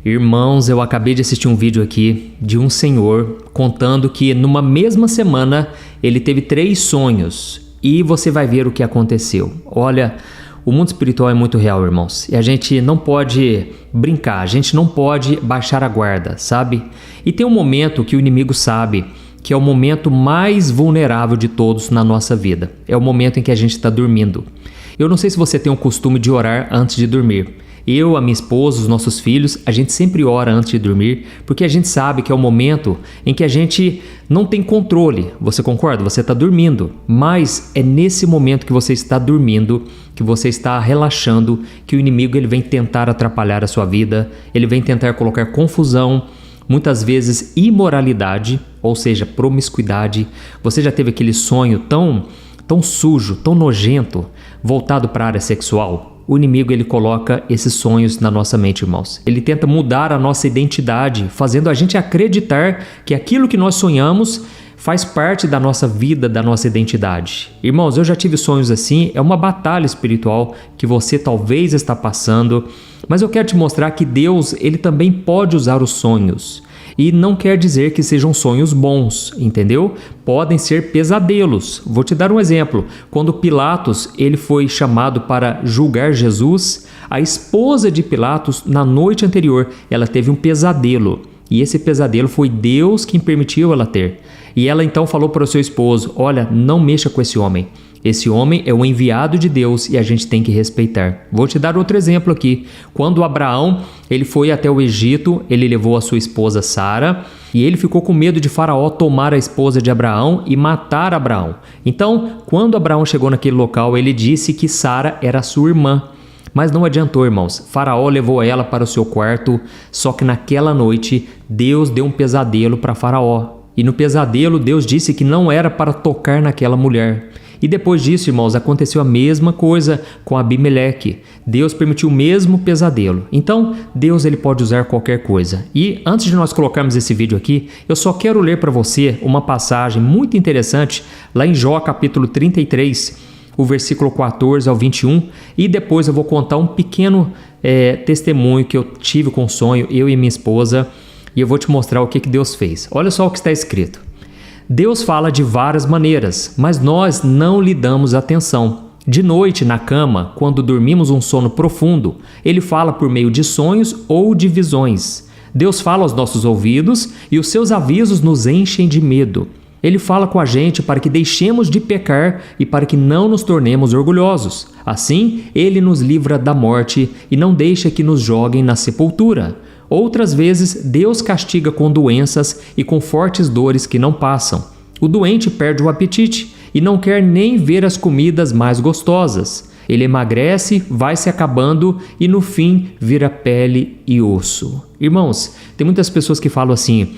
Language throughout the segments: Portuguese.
Irmãos, eu acabei de assistir um vídeo aqui de um senhor contando que numa mesma semana ele teve 3 sonhos e você vai ver o que aconteceu. Olha, o mundo espiritual é muito real, irmãos, e a gente não pode brincar, a gente não pode baixar a guarda, sabe? E tem um momento que o inimigo sabe que é o momento mais vulnerável de todos na nossa vida. É o momento em que a gente está dormindo. Eu não sei se você tem o costume de orar antes de dormir. Eu, a minha esposa, os nossos filhos, a gente sempre ora antes de dormir, porque a gente sabe que é o momento em que a gente não tem controle. Você concorda? Você está dormindo, mas é nesse momento que você está dormindo, que você está relaxando, que o inimigo ele vem tentar atrapalhar a sua vida, ele vem tentar colocar confusão, muitas vezes imoralidade, ou seja, promiscuidade. Você já teve aquele sonho tão sujo, tão nojento, voltado para a área sexual? O inimigo ele coloca esses sonhos na nossa mente, irmãos. Ele tenta mudar a nossa identidade, fazendo a gente acreditar que aquilo que nós sonhamos faz parte da nossa vida, da nossa identidade. Irmãos, eu já tive sonhos assim, é uma batalha espiritual que você talvez está passando, mas eu quero te mostrar que Deus, ele também pode usar os sonhos. E não quer dizer que sejam sonhos bons, entendeu? Podem ser pesadelos. Vou te dar um exemplo. Quando Pilatos ele foi chamado para julgar Jesus, a esposa de Pilatos, na noite anterior, ela teve um pesadelo. E esse pesadelo foi Deus quem permitiu ela ter. E ela então falou para o seu esposo, olha, não mexa com esse homem. Esse homem é o enviado de Deus e a gente tem que respeitar. Vou te dar outro exemplo aqui. Quando Abraão ele foi até o Egito, ele levou a sua esposa Sara e ele ficou com medo de Faraó tomar a esposa de Abraão e matar Abraão. Então, quando Abraão chegou naquele local, ele disse que Sara era sua irmã. Mas não adiantou, irmãos. Faraó levou ela para o seu quarto, só que naquela noite Deus deu um pesadelo para Faraó. E no pesadelo Deus disse que não era para tocar naquela mulher. E depois disso, irmãos, aconteceu a mesma coisa com Abimeleque. Deus permitiu o mesmo pesadelo. Então, Deus ele pode usar qualquer coisa. E antes de nós colocarmos esse vídeo aqui, eu só quero ler para você uma passagem muito interessante lá em Jó capítulo 33, o versículo 14 ao 21. E depois eu vou contar um pequeno testemunho que eu tive com o sonho, eu e minha esposa. E eu vou te mostrar o que Deus fez. Olha só o que está escrito. Deus fala de várias maneiras, mas nós não lhe damos atenção. De noite, na cama, quando dormimos um sono profundo, Ele fala por meio de sonhos ou de visões. Deus fala aos nossos ouvidos e os seus avisos nos enchem de medo. Ele fala com a gente para que deixemos de pecar e para que não nos tornemos orgulhosos. Assim, Ele nos livra da morte e não deixa que nos joguem na sepultura. Outras vezes, Deus castiga com doenças e com fortes dores que não passam. O doente perde o apetite e não quer nem ver as comidas mais gostosas. Ele emagrece, vai se acabando e no fim vira pele e osso. Irmãos, tem muitas pessoas que falam assim,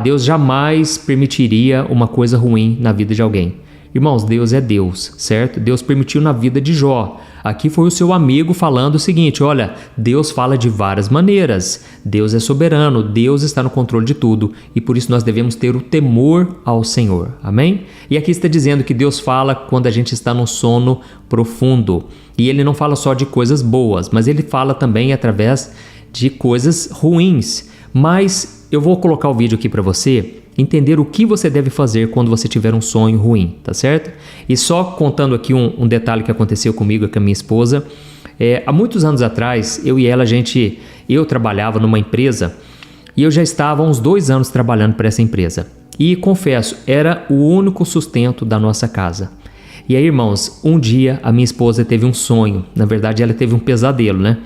Deus jamais permitiria uma coisa ruim na vida de alguém. Irmãos, Deus é Deus, certo? Deus permitiu na vida de Jó. Aqui foi o seu amigo falando o seguinte, olha, Deus fala de várias maneiras. Deus é soberano, Deus está no controle de tudo e por isso nós devemos ter o temor ao Senhor. Amém? E aqui está dizendo que Deus fala quando a gente está num sono profundo. E Ele não fala só de coisas boas, mas Ele fala também através de coisas ruins. Mas eu vou colocar o vídeo aqui para você entender o que você deve fazer quando você tiver um sonho ruim, tá certo? E só contando aqui um detalhe que aconteceu comigo e com a minha esposa. Há muitos anos atrás, eu e ela, eu trabalhava numa empresa e eu já estava há uns 2 anos trabalhando para essa empresa. E confesso, era o único sustento da nossa casa. E aí, irmãos, um dia a minha esposa teve um sonho, na verdade ela teve um pesadelo, né?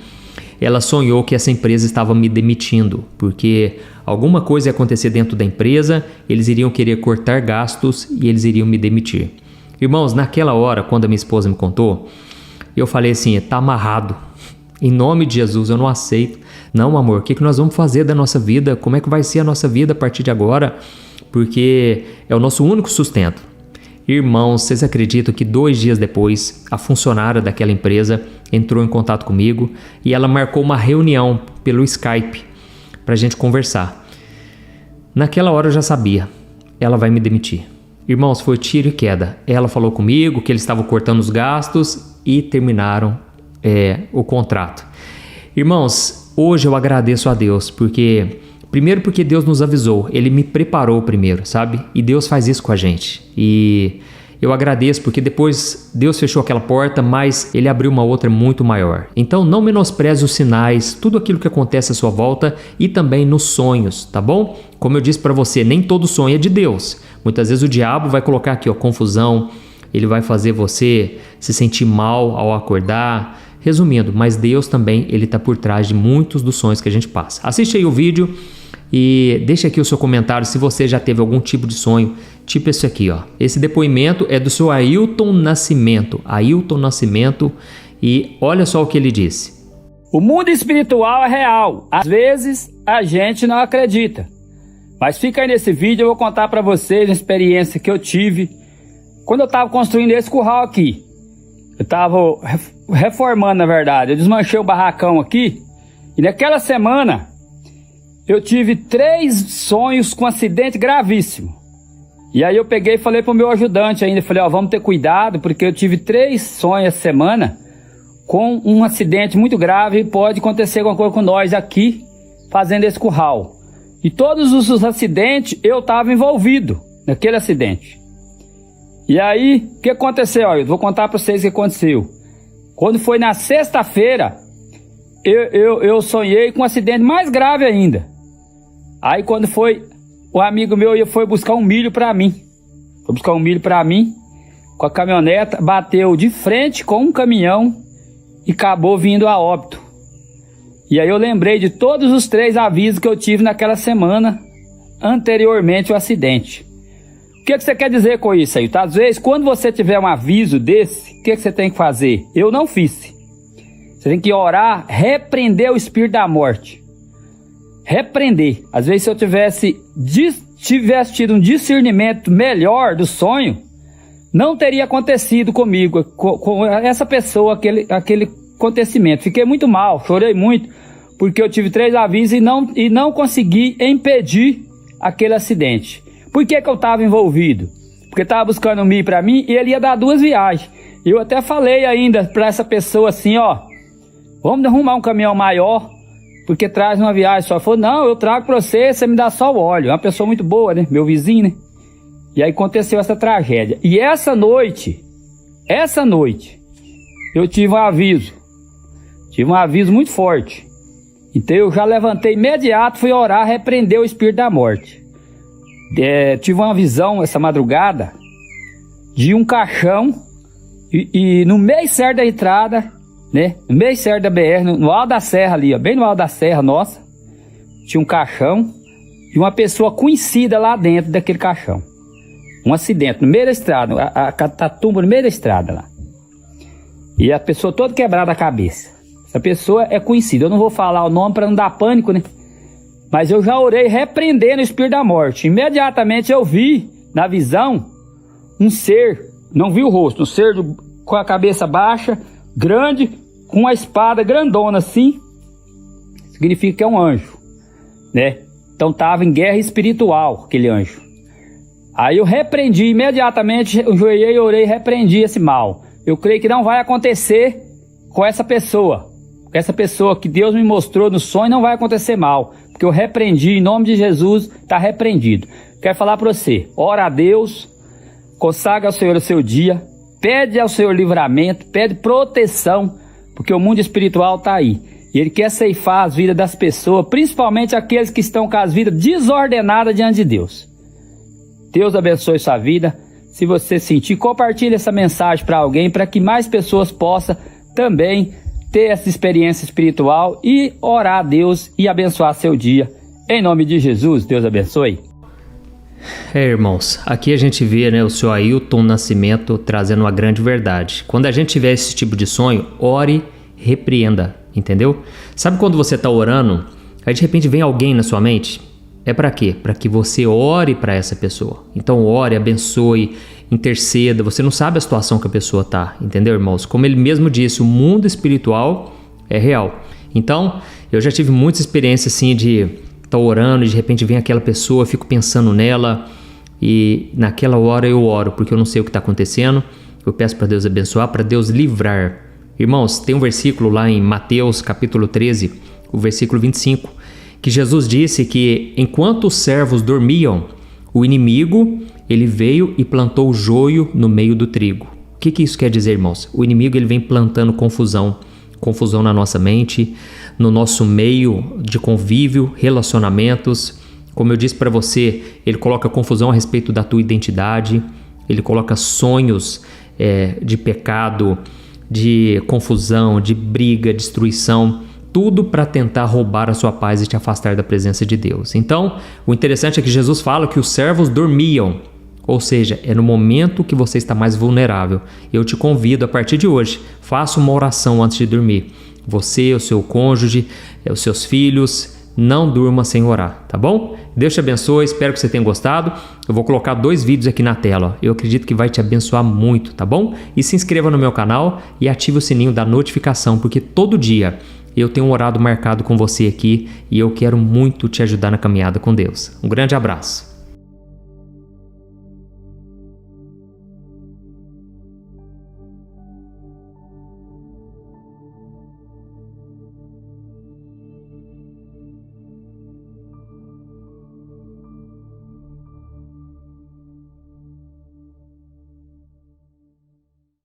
Ela sonhou que essa empresa estava me demitindo, porque alguma coisa ia acontecer dentro da empresa, eles iriam querer cortar gastos e eles iriam me demitir. Irmãos, naquela hora, quando a minha esposa me contou, eu falei assim, tá amarrado, em nome de Jesus eu não aceito. Não, amor, o que nós vamos fazer da nossa vida? Como é que vai ser a nossa vida a partir de agora? Porque é o nosso único sustento. Irmãos, vocês acreditam que 2 dias depois, a funcionária daquela empresa entrou em contato comigo e ela marcou uma reunião pelo Skype para a gente conversar. Naquela hora eu já sabia, ela vai me demitir. Irmãos, foi tiro e queda. Ela falou comigo que eles estavam cortando os gastos e terminaram o contrato. Irmãos, hoje eu agradeço a Deus, primeiro porque Deus nos avisou, Ele me preparou primeiro, sabe? E Deus faz isso com a gente. E eu agradeço porque depois Deus fechou aquela porta, mas Ele abriu uma outra muito maior. Então não menospreze os sinais, tudo aquilo que acontece à sua volta e também nos sonhos, tá bom? Como eu disse para você, nem todo sonho é de Deus. Muitas vezes o diabo vai colocar aqui, confusão, ele vai fazer você se sentir mal ao acordar. Resumindo, mas Deus também, Ele está por trás de muitos dos sonhos que a gente passa. Assiste aí o vídeo e deixa aqui o seu comentário se você já teve algum tipo de sonho, tipo esse aqui, ó. Esse depoimento é do seu Ailton Nascimento. Ailton Nascimento, e olha só o que ele disse. O mundo espiritual é real. Às vezes a gente não acredita. Mas fica aí nesse vídeo, eu vou contar para vocês a experiência que eu tive quando eu estava construindo esse curral aqui. Eu estava reformando, na verdade. Eu desmanchei o barracão aqui. E naquela semana, eu tive 3 sonhos com acidente gravíssimo. E aí eu peguei e falei pro meu ajudante ainda. Falei, vamos ter cuidado, porque eu tive 3 sonhos essa semana com um acidente muito grave. E pode acontecer alguma coisa com nós aqui, fazendo esse curral. E todos os acidentes, eu estava envolvido naquele acidente. E aí, o que aconteceu? Eu vou contar para vocês o que aconteceu. Quando foi na sexta-feira, eu sonhei com um acidente mais grave ainda. Aí quando foi, o amigo meu foi buscar um milho para mim. Foi buscar um milho para mim, com a caminhoneta, bateu de frente com um caminhão e acabou vindo a óbito. E aí eu lembrei de todos os 3 avisos que eu tive naquela semana, anteriormente ao acidente. O que você quer dizer com isso aí? Às vezes, quando você tiver um aviso desse, o que você tem que fazer? Eu não fiz. Você tem que orar, repreender o espírito da morte. Repreender. Às vezes, se eu tivesse tido um discernimento melhor do sonho, não teria acontecido comigo, com essa pessoa, aquele acontecimento. Fiquei muito mal, chorei muito, porque eu tive 3 avisos e não consegui impedir aquele acidente. Por que eu estava envolvido? Porque estava buscando um milho para mim e ele ia dar 2 viagens. Eu até falei ainda para essa pessoa assim, vamos arrumar um caminhão maior, porque traz uma viagem só. Falou, não, eu trago para você, você me dá só o óleo. É uma pessoa muito boa, né? Meu vizinho, né? E aí aconteceu essa tragédia. E essa noite, eu tive um aviso. Tive um aviso muito forte. Então eu já levantei imediato, fui orar, repreender o espírito da morte. Tive uma visão essa madrugada de um caixão e no meio certo da entrada, né? No meio certo da BR, no alto da serra ali, bem no alto da serra nossa, tinha um caixão e uma pessoa conhecida lá dentro daquele caixão. Um acidente no meio da estrada, a catumba no meio da estrada lá. E a pessoa toda quebrada a cabeça. Essa pessoa é conhecida. Eu não vou falar o nome para não dar pânico, né? Mas eu já orei repreendendo o espírito da morte. Imediatamente eu vi na visão um ser, não vi o rosto, um ser com a cabeça baixa, grande, com uma espada grandona assim. Significa que é um anjo, né? Então estava em guerra espiritual aquele anjo. Aí eu repreendi imediatamente, eu joelhei, orei e repreendi esse mal. Eu creio que não vai acontecer com essa pessoa. Com essa pessoa que Deus me mostrou no sonho, não vai acontecer mal. Porque eu repreendi, em nome de Jesus, está repreendido. Quero falar para você, ora a Deus, consagra ao Senhor o seu dia, pede ao Senhor livramento, pede proteção, porque o mundo espiritual está aí. E Ele quer ceifar as vidas das pessoas, principalmente aqueles que estão com as vidas desordenadas diante de Deus. Deus abençoe sua vida. Se você sentir, compartilhe essa mensagem para alguém, para que mais pessoas possam também ter essa experiência espiritual e orar a Deus e abençoar seu dia. Em nome de Jesus, Deus abençoe. Irmãos, aqui a gente vê, o seu Ailton Nascimento trazendo uma grande verdade. Quando a gente tiver esse tipo de sonho, ore, repreenda, entendeu? Sabe quando você está orando, aí de repente vem alguém na sua mente? É para quê? Para que você ore para essa pessoa. Então ore, abençoe, interceda. Você não sabe a situação que a pessoa está, entendeu, irmãos? Como ele mesmo disse, o mundo espiritual é real. Então, eu já tive muitas experiências assim de estar orando e de repente vem aquela pessoa, eu fico pensando nela e naquela hora eu oro, porque eu não sei o que está acontecendo. Eu peço para Deus abençoar, para Deus livrar. Irmãos, tem um versículo lá em Mateus capítulo 13, o versículo 25, que Jesus disse que enquanto os servos dormiam, o inimigo ele veio e plantou o joio no meio do trigo. O que isso quer dizer, irmãos? O inimigo ele vem plantando confusão na nossa mente, no nosso meio de convívio, relacionamentos. Como eu disse para você, ele coloca confusão a respeito da tua identidade, ele coloca sonhos de pecado, de confusão, de briga, destruição, tudo para tentar roubar a sua paz e te afastar da presença de Deus. Então, o interessante é que Jesus fala que os servos dormiam, ou seja, é no momento que você está mais vulnerável. Eu te convido, a partir de hoje, faça uma oração antes de dormir. Você, o seu cônjuge, os seus filhos, não durma sem orar, tá bom? Deus te abençoe, espero que você tenha gostado. Eu vou colocar 2 vídeos aqui na tela, ó. Eu acredito que vai te abençoar muito, tá bom? E se inscreva no meu canal e ative o sininho da notificação, porque todo dia eu tenho um horário marcado com você aqui e eu quero muito te ajudar na caminhada com Deus. Um grande abraço.